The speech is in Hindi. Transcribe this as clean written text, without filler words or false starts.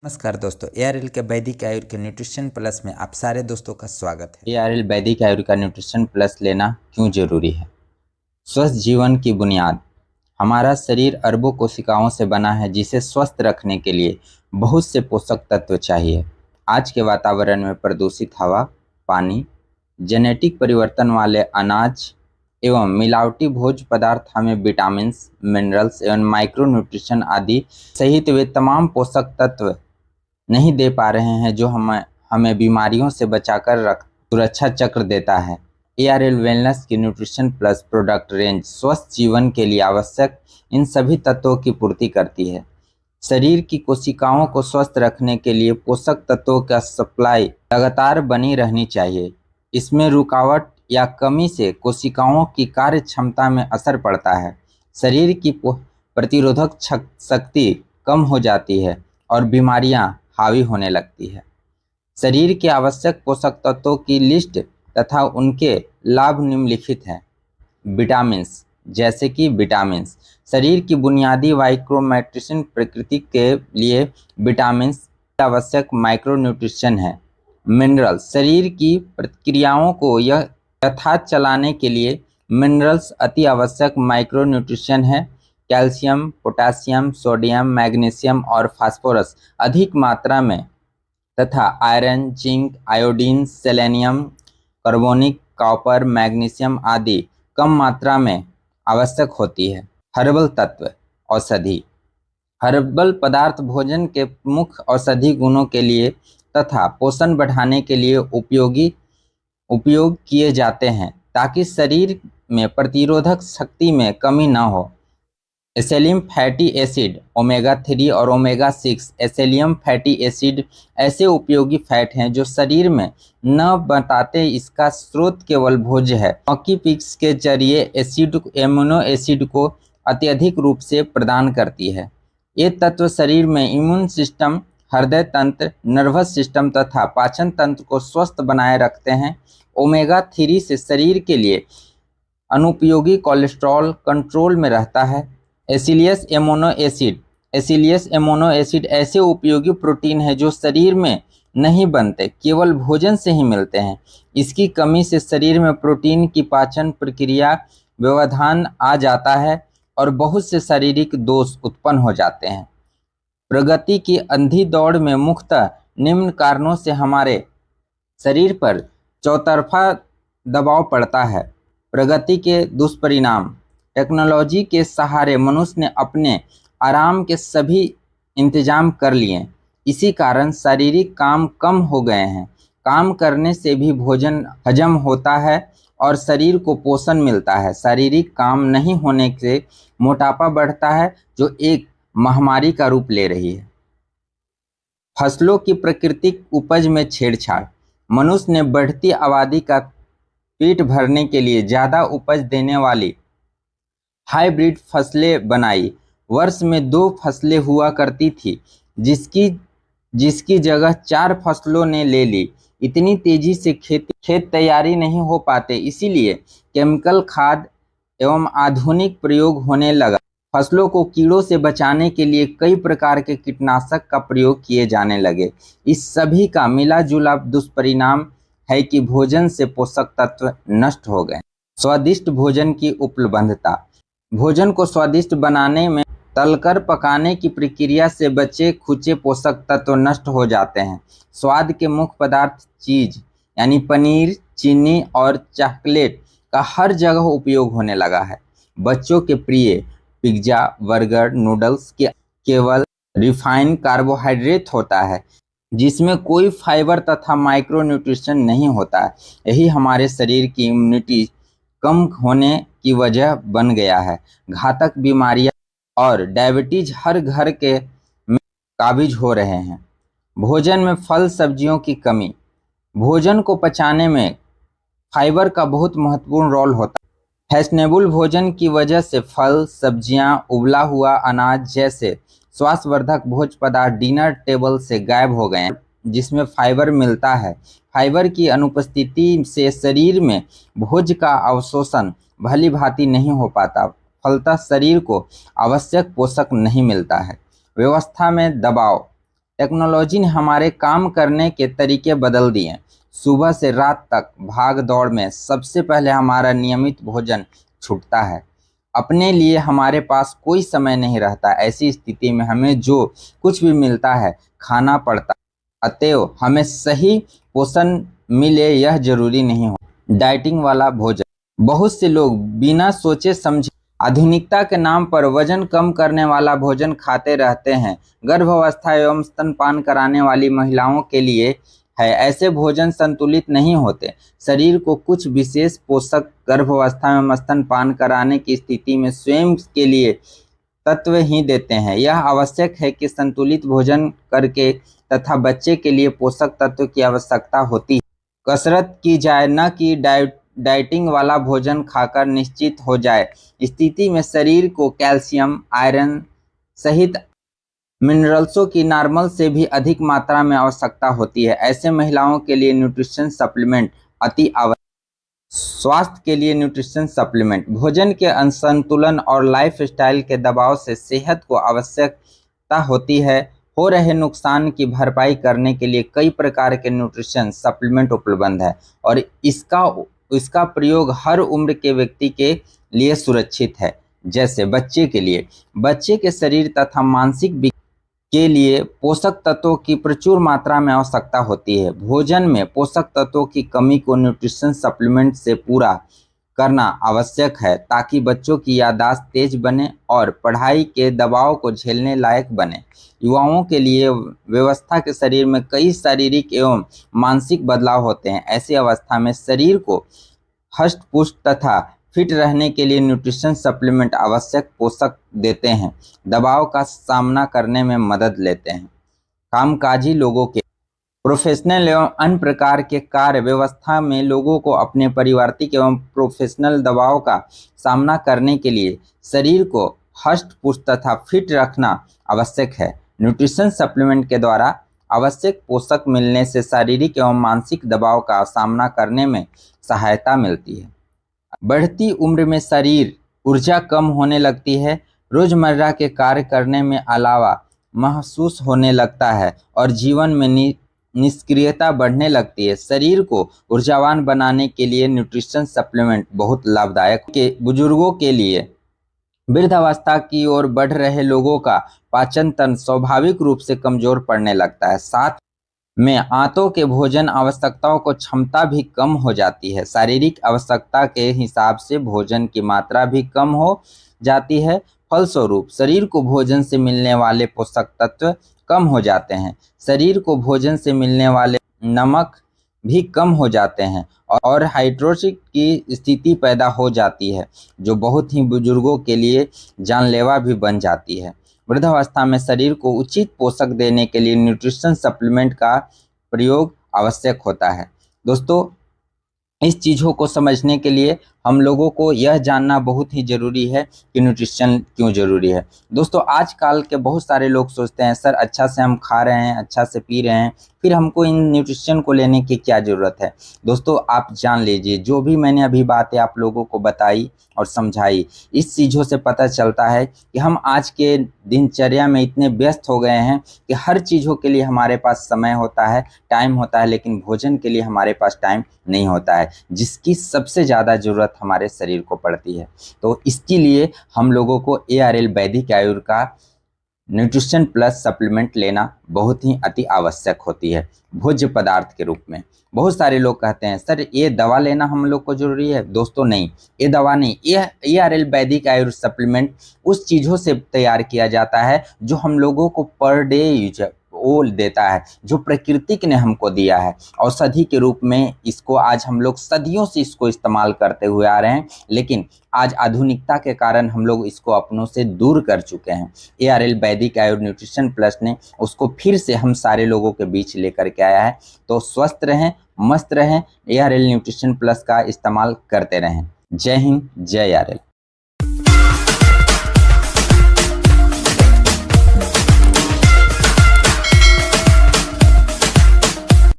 नमस्कार दोस्तों, एआरएल के वैदिक आयुर्वेद के न्यूट्रिशन प्लस में आप सारे दोस्तों का स्वागत है। एआरएल वैदिक आयुर्वेद का न्यूट्रिशन प्लस लेना क्यों जरूरी है। स्वस्थ जीवन की बुनियाद। हमारा शरीर अरबों कोशिकाओं से बना है, जिसे स्वस्थ रखने के लिए बहुत से पोषक तत्व चाहिए। आज के वातावरण में प्रदूषित हवा, पानी, जेनेटिक परिवर्तन वाले अनाज एवं मिलावटी भोज्य पदार्थ हमें विटामिन, मिनरल्स एवं माइक्रो न्यूट्रिशन आदि सहित वे तमाम पोषक तत्व नहीं दे पा रहे हैं जो हमें बीमारियों से बचाकर रख सुरक्षा चक्र देता है। एआरएल वेलनेस की न्यूट्रिशन प्लस प्रोडक्ट रेंज स्वस्थ जीवन के लिए आवश्यक इन सभी तत्वों की पूर्ति करती है। शरीर की कोशिकाओं को स्वस्थ रखने के लिए पोषक तत्वों का सप्लाई लगातार बनी रहनी चाहिए। इसमें रुकावट या कमी से कोशिकाओं की कार्य क्षमता में असर पड़ता है। शरीर की प्रतिरोधक शक्ति कम हो जाती है और बीमारियां हावी होने लगती है। शरीर के आवश्यक पोषक तत्वों की लिस्ट तथा उनके लाभ निम्नलिखित हैं। विटामिन्स, जैसे कि विटामिन्स शरीर की बुनियादी माइक्रोन्यूट्रिशन प्रकृति के लिए विटामिन्स आवश्यक माइक्रोन्यूट्रिशन है। मिनरल्स, शरीर की प्रक्रियाओं को यथार्थ चलाने के लिए मिनरल्स अति आवश्यक माइक्रोन्यूट्रिशन है। कैल्शियम, पोटेशियम, सोडियम, मैग्नीशियम और फास्फोरस अधिक मात्रा में तथा iron, zinc, iodine, selenium, carbonic, copper, magnesium आदि कम मात्रा में आवश्यक होती है। हर्बल तत्व, औषधि। हर्बल पदार्थ भोजन के मुख्य औषधि गुणों के लिए तथा पोषण बढ़ाने के लिए उपयोग किए जाते हैं, ताकि शरीर में प्रतिरोधक शक्ति में कमी न हो। एसेलियम फैटी एसिड, ओमेगा 3 और ओमेगा 6 एसेलियम फैटी एसिड ऐसे उपयोगी फैट हैं जो शरीर में न बताते इसका स्रोत केवल भोज्य है। मक्खी पिग्स के जरिए एमिनो एसिड को अत्यधिक रूप से प्रदान करती है। ये तत्व शरीर में इम्यून सिस्टम, हृदय तंत्र, नर्वस सिस्टम तथा पाचन तंत्र को स्वस्थ बनाए रखते हैं। ओमेगा 3 से शरीर के लिए अनुपयोगी कोलेस्ट्रॉल कंट्रोल में रहता है। एसिलियस एमोनो एसिड ऐसे उपयोगी प्रोटीन है जो शरीर में नहीं बनते, केवल भोजन से ही मिलते हैं। इसकी कमी से शरीर में प्रोटीन की पाचन प्रक्रिया व्यवधान आ जाता है और बहुत से शारीरिक दोष उत्पन्न हो जाते हैं। प्रगति की अंधी दौड़ में मुख्यतः निम्न कारणों से हमारे शरीर पर चौतरफा दबाव पड़ता है। प्रगति के दुष्परिणाम। टेक्नोलॉजी के सहारे मनुष्य ने अपने आराम के सभी इंतजाम कर लिए। इसी कारण शारीरिक काम कम हो गए हैं। काम करने से भी भोजन हजम होता है और शरीर को पोषण मिलता है। शारीरिक काम नहीं होने से मोटापा बढ़ता है, जो एक महामारी का रूप ले रही है। फसलों की प्राकृतिक उपज में छेड़छाड़। मनुष्य ने बढ़ती आबादी का पेट भरने के लिए ज़्यादा उपज देने वाली हाइब्रिड फसलें बनाई। वर्ष में 2 फसलें हुआ करती थी, जिसकी जगह 4 फसलों ने ले ली। इतनी तेजी से खेत तैयारी नहीं हो पाते, इसीलिए केमिकल खाद एवं आधुनिक प्रयोग होने लगा। फसलों को कीड़ों से बचाने के लिए कई प्रकार के कीटनाशक का प्रयोग किए जाने लगे। इस सभी का मिला जुला दुष्परिणाम है कि भोजन से पोषक तत्व नष्ट हो गए। स्वादिष्ट भोजन की उपलब्धता। भोजन को स्वादिष्ट बनाने में तलकर पकाने की प्रक्रिया से बचे खुचे पोषक तत्व नष्ट हो जाते हैं। स्वाद के मुख्य पदार्थ चीज यानी पनीर, चीनी और चॉकलेट का हर जगह उपयोग होने लगा है। बच्चों के प्रिय पिज्जा, बर्गर, नूडल्स के केवल रिफाइंड कार्बोहाइड्रेट होता है, जिसमें कोई फाइबर तथा माइक्रो न्यूट्रिशन नहीं होता है। यही हमारे शरीर की इम्यूनिटी कम होने की वजह बन गया है। घातक बीमारियां और डायबिटीज हर घर के में काबिज हो रहे हैं। भोजन में फल सब्जियों की कमी। भोजन को पचाने में फाइबर का बहुत महत्वपूर्ण रोल होता है। फैशनेबल भोजन की वजह से फल, सब्जियां, उबला हुआ अनाज जैसे स्वास्थ्यवर्धक भोज्य पदार्थ डिनर टेबल से गायब हो गए हैं, जिसमें फाइबर मिलता है। फाइबर की अनुपस्थिति से शरीर में भोज्य का अवशोषण भली भांति नहीं हो पाता, फलतः शरीर को आवश्यक पोषक नहीं मिलता है। व्यवस्था में दबाव। टेक्नोलॉजी ने हमारे काम करने के तरीके बदल दिए। सुबह से रात तक भाग दौड़ में सबसे पहले हमारा नियमित भोजन छूटता है। अपने लिए हमारे पास कोई समय नहीं रहता। ऐसी स्थिति में हमें जो कुछ भी मिलता है खाना पड़ता है। अतएव हमें सही पोषण मिले यह जरूरी नहीं हो। डाइटिंग वाला भोजन। बहुत से लोग बिना सोचे समझे आधुनिकता के नाम पर वजन कम करने वाला भोजन खाते रहते हैं। गर्भावस्था एवं स्तनपान कराने वाली महिलाओं के लिए है। ऐसे भोजन संतुलित नहीं होते। शरीर को कुछ विशेष पोषक गर्भावस्था में स्तनपान कराने की स्थिति में स्वयं के लिए तत्व ही देते हैं। यह आवश्यक है कि संतुलित भोजन करके तथा बच्चे के लिए पोषक तत्व की आवश्यकता होती है। कसरत की जाए न कि डाइटिंग वाला भोजन खाकर निश्चित हो जाए। स्थिति में शरीर को कैल्शियम, आयरन सहित मिनरल्सों की नॉर्मल से भी अधिक मात्रा में आवश्यकता होती है। ऐसे महिलाओं के लिए न्यूट्रिशन सप्लीमेंट अति आवश्यक। स्वास्थ्य के लिए न्यूट्रिशन सप्लीमेंट। भोजन के असंतुलन और लाइफस्टाइल के दबाव से सेहत को आवश्यकता होती है। हो रहे नुकसान की भरपाई करने के लिए कई प्रकार के न्यूट्रिशन सप्लीमेंट उपलब्ध है और इसका प्रयोग हर उम्र के व्यक्ति के लिए सुरक्षित है। जैसे बच्चे के लिए, बच्चे के शरीर तथा मानसिक विकास के लिए पोषक तत्वों की प्रचुर मात्रा में आवश्यकता होती है। भोजन में पोषक तत्वों की कमी को न्यूट्रिशन सप्लीमेंट से पूरा करना आवश्यक है ताकि बच्चों की याददाश्त तेज बने और पढ़ाई के दबाव को झेलने लायक बने। युवाओं के लिए व्यवस्था के शरीर में कई शारीरिक एवं मानसिक बदलाव होते हैं। ऐसी अवस्था में शरीर को हष्ट पुष्ट तथा फिट रहने के लिए न्यूट्रिशन सप्लीमेंट आवश्यक पोषक देते हैं, दबाव का सामना करने में मदद लेते हैं। कामकाजी लोगों के प्रोफेशनल एवं अन्य प्रकार के कार्य व्यवस्था में लोगों को अपने पारिवारिक एवं प्रोफेशनल दबाव का सामना करने के लिए शरीर को हष्ट पुष्ट तथा फिट रखना आवश्यक है। न्यूट्रिशन सप्लीमेंट के द्वारा आवश्यक पोषक मिलने से शारीरिक एवं मानसिक दबाव का सामना करने में सहायता मिलती है। बढ़ती उम्र में शरीर ऊर्जा कम होने लगती है, रोजमर्रा के कार्य करने में अलावा महसूस होने लगता है और जीवन में निष्क्रियता बढ़ने लगती है। शरीर को ऊर्जावान बनाने के लिए न्यूट्रिशन सप्लीमेंट बहुत लाभदायक के बुजुर्गों के लिए वृद्धावस्था की ओर बढ़ रहे लोगों का पाचन तंत्र स्वाभाविक रूप से कमजोर पड़ने लगता है। साथ में आंतों के भोजन आवश्यकताओं को क्षमता भी कम हो जाती है। शारीरिक आवश्यकता के हिसाब से भोजन की मात्रा भी कम हो जाती है। फलस्वरूप शरीर को भोजन से मिलने वाले पोषक तत्व कम हो जाते हैं। शरीर को भोजन से मिलने वाले नमक भी कम हो जाते हैं और हाइड्रोसिस की स्थिति पैदा हो जाती है जो बहुत ही बुजुर्गों के लिए जानलेवा भी बन जाती है। वृद्धावस्था में शरीर को उचित पोषक देने के लिए न्यूट्रिशन सप्लीमेंट का प्रयोग आवश्यक होता है। दोस्तों, इस चीज़ों को समझने के लिए हम लोगों को यह जानना बहुत ही ज़रूरी है कि न्यूट्रिशन क्यों ज़रूरी है। दोस्तों, आजकल के बहुत सारे लोग सोचते हैं सर अच्छा से हम खा रहे हैं, अच्छा से पी रहे हैं, फिर हमको इन न्यूट्रिशन को लेने की क्या ज़रूरत है। दोस्तों, आप जान लीजिए, जो भी मैंने अभी बातें आप लोगों को बताई और समझाई, इस चीज़ों से पता चलता है कि हम आज के दिनचर्या में इतने व्यस्त हो गए हैं कि हर चीज़ों के लिए हमारे पास समय होता है, टाइम होता है, लेकिन भोजन के लिए हमारे पास टाइम नहीं होता है, जिसकी सबसे ज़्यादा ज़रूरत हमारे शरीर को पड़ती है। तो इसके लिए हम लोगों को ARL वैदिक आयुर्वेद का न्यूट्रिशन प्लस सप्लीमेंट लेना बहुत ही अति आवश्यक होती है भोज्य पदार्थ के रूप में। बहुत सारे लोग कहते हैं सर ये दवा लेना हम लोग को जरूरी है। दोस्तों नहीं, ये दवा नहीं, ये ARL वैदिक आयुर्वेद सप्लीमेंट उस चीज़ों से तैयार किया जाता है जो हम लोगों को पर डे यूज ओल देता है, जो प्रकृति ने हमको दिया है औषधि के रूप में। इसको आज हम लोग सदियों से इसको इस्तेमाल करते हुए आ रहे हैं, लेकिन आज आधुनिकता के कारण हम लोग इसको अपनों से दूर कर चुके हैं। ARL वैदिक आयुर्वेद न्यूट्रिशन प्लस ने उसको फिर से हम सारे लोगों के बीच लेकर के आया है। तो स्वस्थ रहें, मस्त रहें, ARL न्यूट्रिशन प्लस का इस्तेमाल करते रहें। जय हिंद, जय ARL।